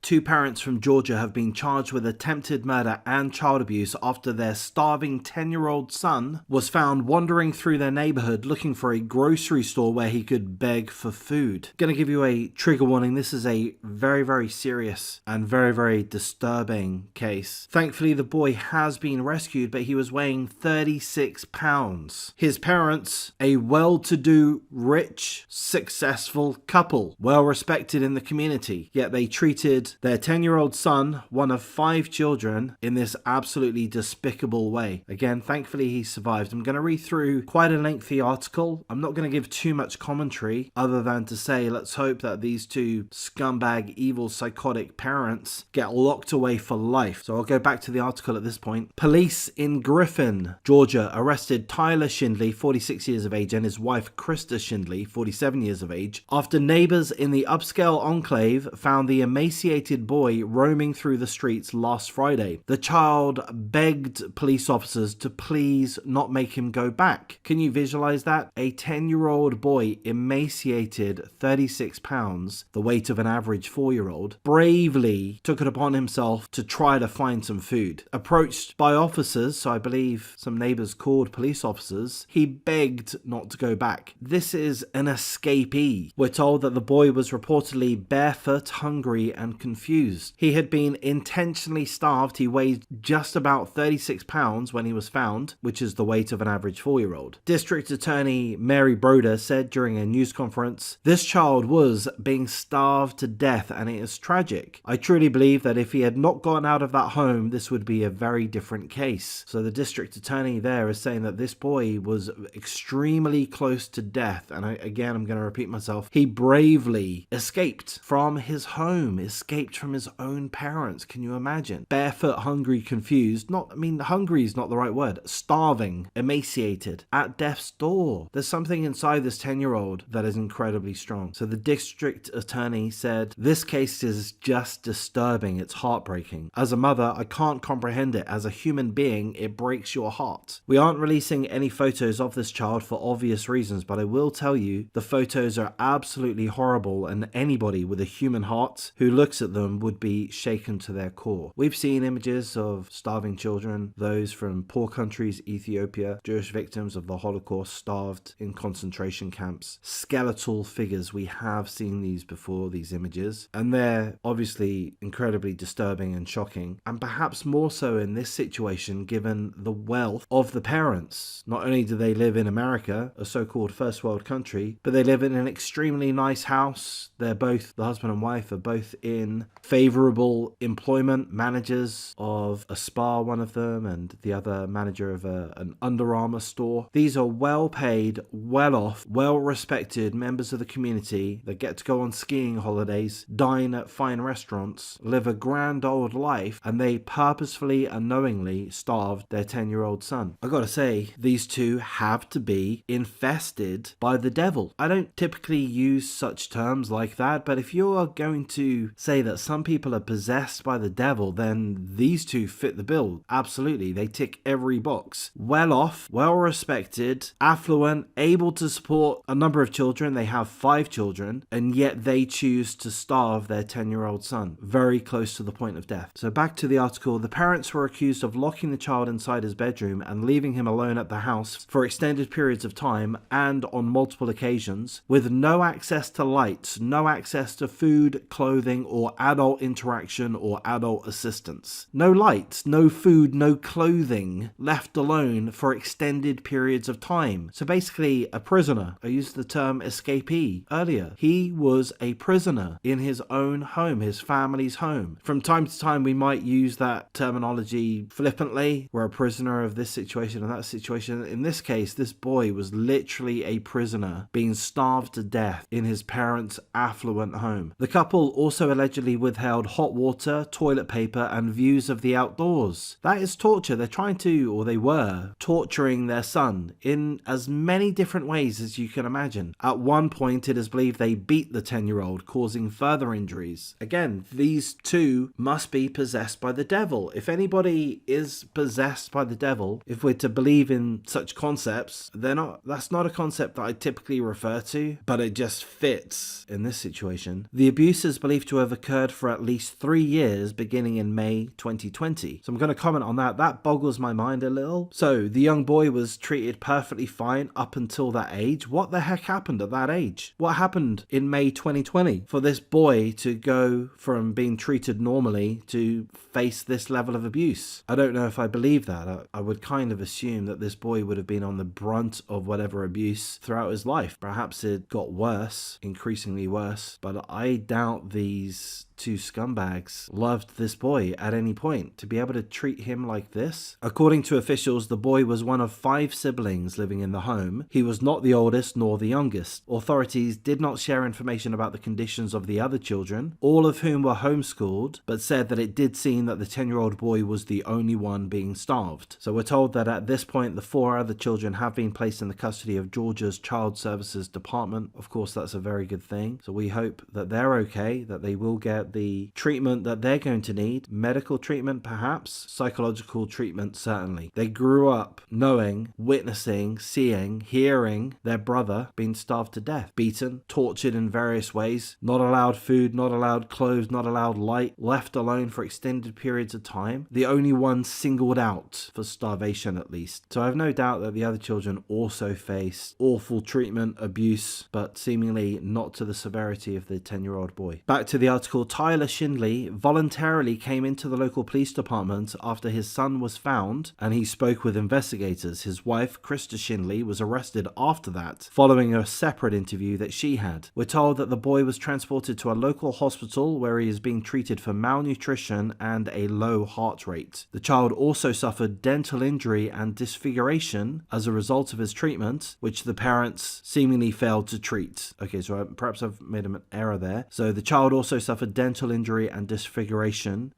two parents from Georgia have been charged with attempted murder and child abuse after their starving 10-year-old son was found wandering through their neighborhood looking for a grocery store where he could beg for food. Gonna give you a trigger warning. This is a very, very serious and very, very disturbing case. Thankfully, the boy has been rescued, but he was weighing 36 pounds. His parents, a well-to-do, rich, successful couple, well respected in the community, yet they treated their 10-year-old son, one of 5 children, in this absolutely despicable way. Again, thankfully he survived. I'm going to read through quite a lengthy article. I'm not going to give too much commentary other than to say let's hope that these two scumbag, evil, psychotic parents get locked away for life. So I'll go back to the article at this point. Police in Griffin, Georgia, arrested Tyler Shindley, 46 years of age, and his wife Krista Shindley, 47 years of age, after neighbors in the upscale enclave found the emaciated boy roaming through the streets last Friday. The child begged police officers to please not make him go back. Can you visualize that? A 10-year-old boy, emaciated, 36 pounds, the weight of an average 4-year-old, bravely took it upon himself to try to find some food. Approached by officers, so I believe some neighbors called police officers, he begged not to go back. This is an escapee. We're told that the boy was reportedly barefoot, hungry, and confused. He had been intentionally starved. He weighed just about 36 pounds when he was found, which is the weight of an average 4-year-old. District Attorney Mary Broder said during a news conference, "This child was being starved to death and it is tragic. I truly believe that if he had not gotten out of that home, this would be a very different case." So the district attorney there is saying that this boy was extremely close to death. And again, I'm going to repeat myself. He bravely escaped from his home, escaped from his own parents. Can you imagine? Barefoot, hungry, confused. Hungry is not the right word. Starving, emaciated, at death's door. There's something inside this 10-year-old that is incredibly strong. So the district attorney said, "This case is just disturbing. It's heartbreaking. As a mother, I can't comprehend it. As a human being, it breaks your heart." We aren't releasing any photos of this child for obvious reasons, but I will tell you the photos are absolutely horrible, and anybody with a human heart who looks at them would be shaken to their core. We've seen images of starving children, those from poor countries, Ethiopia, Jewish victims of the Holocaust starved in concentration camps, skeletal figures. We have seen these before, these images, and they're obviously incredibly disturbing and shocking, and perhaps more so in this situation given the wealth of the parents. Not only do they live in America, a so-called first world country, but they live in an extremely nice house. They're both, the husband and wife are both in favorable employment, managers of a spa, one of them, and the other manager of an Under Armour store. These are well-paid, well-off, well-respected members of the community that get to go on skiing holidays, dine at fine restaurants, live a grand old life, and they purposefully and knowingly starved their 10-year-old son. I gotta say, these two have to be infested by the devil. I don't typically use such terms like that, but if you're going to say that some people are possessed by the devil, then these two fit the bill. Absolutely, they tick every box. Well off, well respected, affluent, able to support a number of children. They have 5 children, and yet they choose to starve their 10-year-old son, very close to the point of death. So back to the article. The parents were accused of locking the child inside his bedroom and leaving him alone at the house for extended periods of time and on multiple occasions, with no access to lights, no access to food, clothing, or adult interaction or adult assistance. No lights, no food, no clothing, left alone for extended periods of time. So basically a prisoner. I used the term escapee earlier. He was a prisoner in his own home, his family's home. From time to time we might use that terminology flippantly. We're a prisoner of this situation and that situation. In this case, this boy was literally a prisoner being starved to death in his parents' affluent home. The couple also allegedly withheld hot water, toilet paper, and views of the outdoors. That is torture. They're trying to, or they were, torturing their son in as many different ways as you can imagine. At one point, it is believed they beat the 10-year-old, causing further injuries. Again, these two must be possessed by the devil. If anybody is possessed by the devil, if we're to believe in such concepts, that's not a concept that I typically refer to, but it just fits in this situation. The abuse is believed to have occurred occurred for at least 3 years beginning in May 2020. So I'm going to comment on that. That boggles my mind a little. So the young boy was treated perfectly fine up until that age. What the heck happened at that age? What happened in May 2020 for this boy to go from being treated normally to face this level of abuse? I don't know if I believe that. I would kind of assume that this boy would have been on the brunt of whatever abuse throughout his life. Perhaps it got worse, increasingly worse, but I doubt these two scumbags loved this boy at any point. To be able to treat him like this? According to officials, the boy was one of 5 siblings living in the home. He was not the oldest nor the youngest. Authorities did not share information about the conditions of the other children, all of whom were homeschooled, but said that it did seem that the 10-year-old boy was the only one being starved. So we're told that at this point the 4 other children have been placed in the custody of Georgia's Child Services Department. Of course, that's a very good thing. So we hope that they're okay, that they will get the treatment that they're going to need. Medical treatment, perhaps. Psychological treatment, certainly. They grew up knowing, witnessing, seeing, hearing their brother being starved to death, beaten, tortured in various ways, not allowed food, not allowed clothes, not allowed light, left alone for extended periods of time. The only one singled out for starvation, at least. So I have no doubt that the other children also faced awful treatment, abuse, but seemingly not to the severity of the 10-year-old boy. Back to the article. Tyler Shindley voluntarily came into the local police department after his son was found, and he spoke with investigators. His wife, Krista Shindley, was arrested after that, following a separate interview that she had. We're told that the boy was transported to a local hospital where he is being treated for malnutrition and a low heart rate. The child also suffered dental injury and disfiguration as a result of his treatment, which the parents seemingly failed to treat. Okay, so perhaps I've made an error there. So the child also suffered dental injury and disfiguration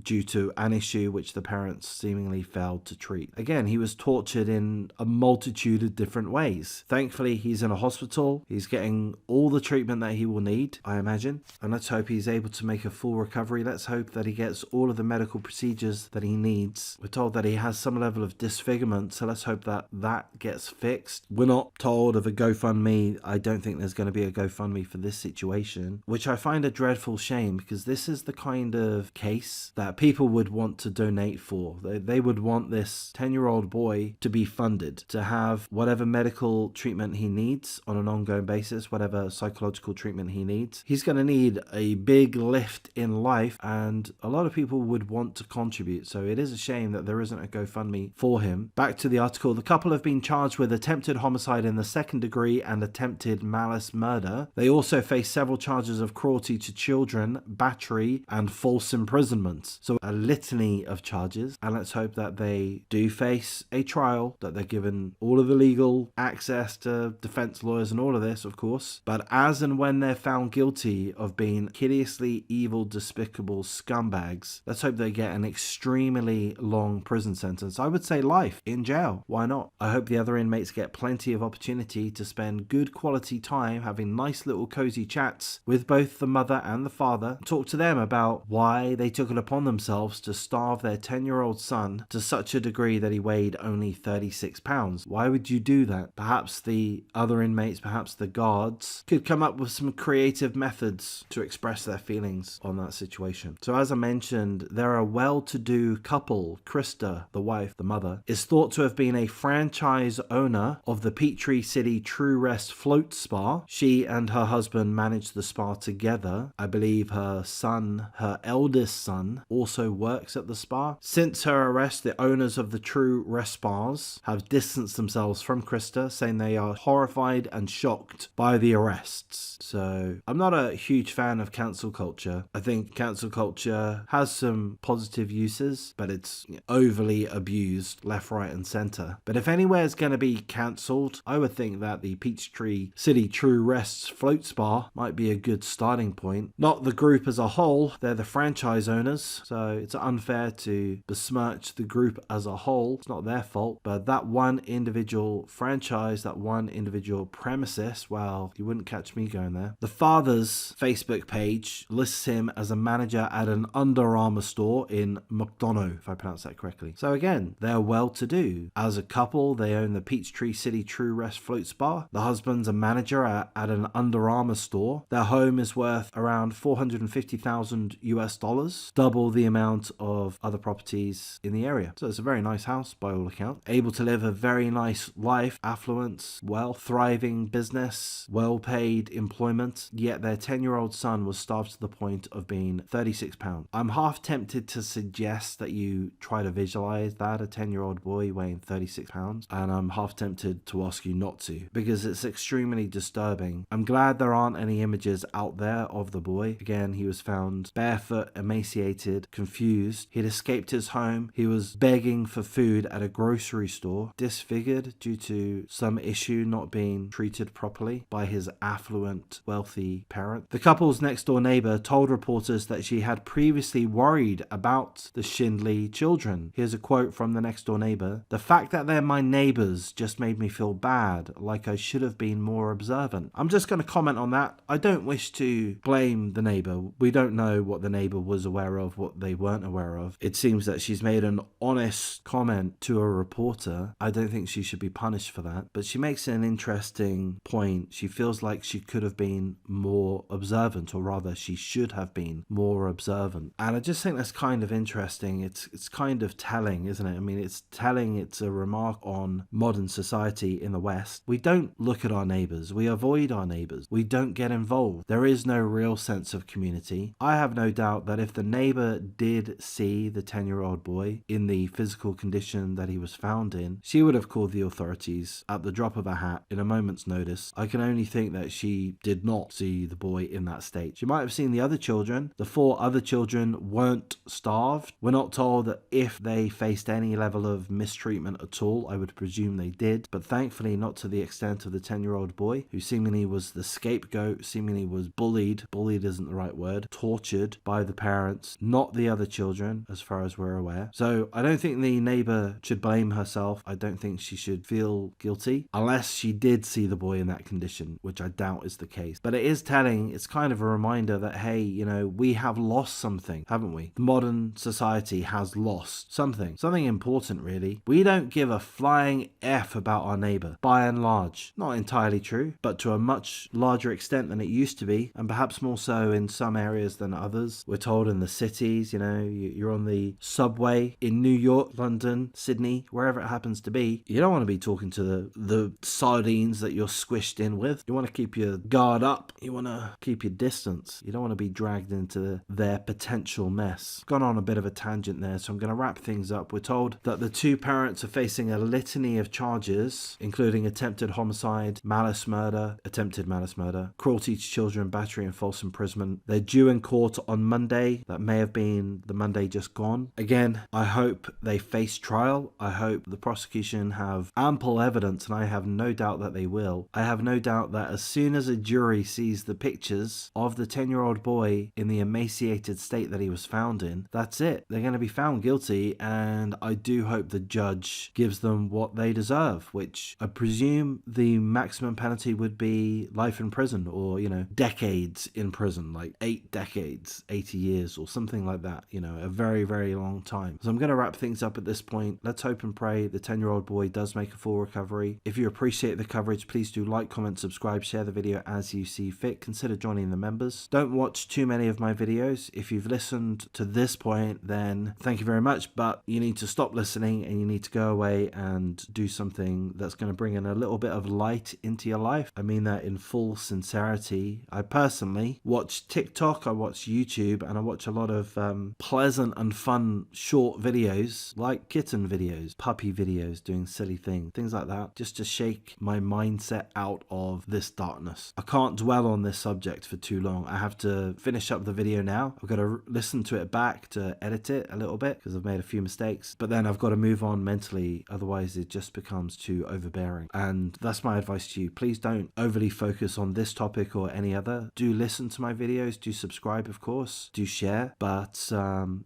due to an issue which the parents seemingly failed to treat. Again, he was tortured in a multitude of different ways. Thankfully, he's in a hospital. He's getting all the treatment that he will need, I imagine. And let's hope he's able to make a full recovery. Let's hope that he gets all of the medical procedures that he needs. We're told that he has some level of disfigurement, so let's hope that that gets fixed. We're not told of a GoFundMe. I don't think there's going to be a GoFundMe for this situation, which I find a dreadful shame, because this is the kind of case that people would want to donate for. They would want this 10-year-old boy to be funded, to have whatever medical treatment he needs on an ongoing basis, whatever psychological treatment he needs. He's going to need a big lift in life, and a lot of people would want to contribute. So it is a shame that there isn't a GoFundMe for him. Back to the article. The couple have been charged with attempted homicide in the 2nd degree and attempted malice murder. They also face several charges of cruelty to children, battery, and false imprisonment. So a litany of charges, and let's hope that they do face a trial, that they're given all of the legal access to defense lawyers and all of this, of course. But as and when they're found guilty of being hideously evil, despicable scumbags, let's hope they get an extremely long prison sentence. I would say life in jail. Why not? I hope the other inmates get plenty of opportunity to spend good quality time having nice little cozy chats with both the mother and the father. Talk to them about why they took it upon themselves to starve their 10-year-old son to such a degree that he weighed only 36 pounds. Why would you do that? Perhaps the other inmates, perhaps the guards, could come up with some creative methods to express their feelings on that situation. So as I mentioned, they're a well-to-do couple. Krista, the wife, the mother, is thought to have been a franchise owner of the Peachtree City True Rest Float Spa. She and her husband managed the spa together. I believe her son, her eldest son, also works at the spa. Since her arrest, the owners of the True Rest Spas have distanced themselves from Krista, saying they are horrified and shocked by the arrests. So I'm not a huge fan of cancel culture. I think cancel culture has some positive uses, but it's overly abused left, right, and center. But if anywhere is going to be cancelled, I would think that the Peachtree City True Rest Float Spa might be a good starting point. Not the group as a whole, they're the franchise owners, so it's unfair to besmirch the group as a whole. It's not their fault, but that one individual franchise, that one individual premises, well, you wouldn't catch me going there. The father's Facebook page lists him as a manager at an Under Armour store in McDonough, if I pronounce that correctly. So again, they're well-to-do. As a couple, they own the Peachtree City True Rest Float Spa. The husband's a manager at an Under Armour store. Their home is worth around $400,000 $450,000 US, double the amount of other properties in the area. So it's a very nice house by all accounts. Able to live a very nice life, affluence, wealth, thriving business, well-paid employment, yet their 10-year-old son was starved to the point of being 36 pounds. I'm half tempted to suggest that you try to visualize that, a 10-year-old boy weighing 36 pounds, and I'm half tempted to ask you not to, because it's extremely disturbing. I'm glad there aren't any images out there of the boy. Again, he was found barefoot, emaciated, confused. He'd escaped his home. He was begging for food at a grocery store, disfigured due to some issue not being treated properly by his affluent, wealthy parent. The couple's next door neighbor told reporters that she had previously worried about the Shindley children. Here's a quote from the next door neighbor. "The fact that they're my neighbors just made me feel bad, like I should have been more observant." I'm just going to comment on that. I don't wish to blame the neighbor. We don't know what the neighbor was aware of, what they weren't aware of. It seems that she's made an honest comment to a reporter. I don't think she should be punished for that, but she makes an interesting point. She feels like she could have been more observant, or rather she should have been more observant. And I just think that's kind of interesting. It's kind of telling, isn't it? I mean, it's telling. It's a remark on modern society in the West. We don't look at our neighbors. We avoid our neighbors. We don't get involved. There is no real sense of community. I have no doubt that if the neighbor did see the 10-year-old boy in the physical condition that he was found in, she would have called the authorities at the drop of a hat in a moment's notice. I can only think that she did not see the boy in that state. She might have seen the other children. The 4 other children weren't starved. We're not told that if they faced any level of mistreatment at all. I would presume they did, but thankfully not to the extent of the 10-year-old boy, who seemingly was the scapegoat, seemingly was bullied isn't the right word, tortured by the parents, not the other children, as far as we're aware. So I don't think the neighbor should blame herself. I don't think she should feel guilty, unless she did see the boy in that condition, which I doubt is the case. But it is telling. It's kind of a reminder that, hey, we have lost something, haven't we? Modern society has lost something important, really. We don't give a flying F about our neighbor, by and large. Not entirely true, but to a much larger extent than it used to be, and perhaps more so in some areas than others. We're told in the cities, you're on the subway in New York, London, Sydney, wherever it happens to be. You don't want to be talking to the sardines that you're squished in with. You want to keep your guard up. You want to keep your distance. You don't want to be dragged into their potential mess. Gone on a bit of a tangent there, so I'm going to wrap things up. We're told that the 2 parents are facing a litany of charges, including attempted homicide, attempted malice murder, cruelty to children, battery and false imprisonment. They're due in court on Monday. That may have been the Monday just gone. Again, I hope they face trial. I hope the prosecution have ample evidence, and I have no doubt that they will. I have no doubt that as soon as a jury sees the pictures of the 10-year-old boy in the emaciated state that he was found in, that's it. They're going to be found guilty, and I do hope the judge gives them what they deserve, which I presume the maximum penalty would be life in prison, or decades in prison, like 8 decades, 80 years or something like that, a very, very long time. So I'm going to wrap things up at this point. Let's hope and pray the 10-year-old boy does make a full recovery. If you appreciate the coverage, please do like, comment, subscribe, share the video as you see fit. Consider joining the members. Don't watch too many of my videos. If you've listened to this point, then thank you very much, but you need to stop listening and you need to go away and do something that's going to bring in a little bit of light into your life. I mean that in full sincerity. I personally watch TikTok, I watch YouTube, and I watch a lot of pleasant and fun short videos, like kitten videos, puppy videos, doing silly things like that, just to shake my mindset out of this darkness. I can't dwell on this subject for too long. I have to finish up the video now. I've got to listen to it back to edit it a little bit because I've made a few mistakes, but then I've got to move on mentally, otherwise it just becomes too overbearing. And that's my advice to you. Please don't overly focus on this topic or any other. Do listen to my videos, do subscribe, of course, do share, but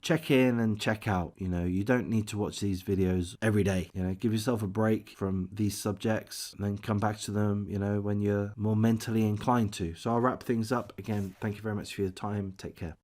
check in and check out. You don't need to watch these videos every day. Give yourself a break from these subjects and then come back to them, when you're more mentally inclined to. So I'll wrap things up. Again, thank you very much for your time. Take care.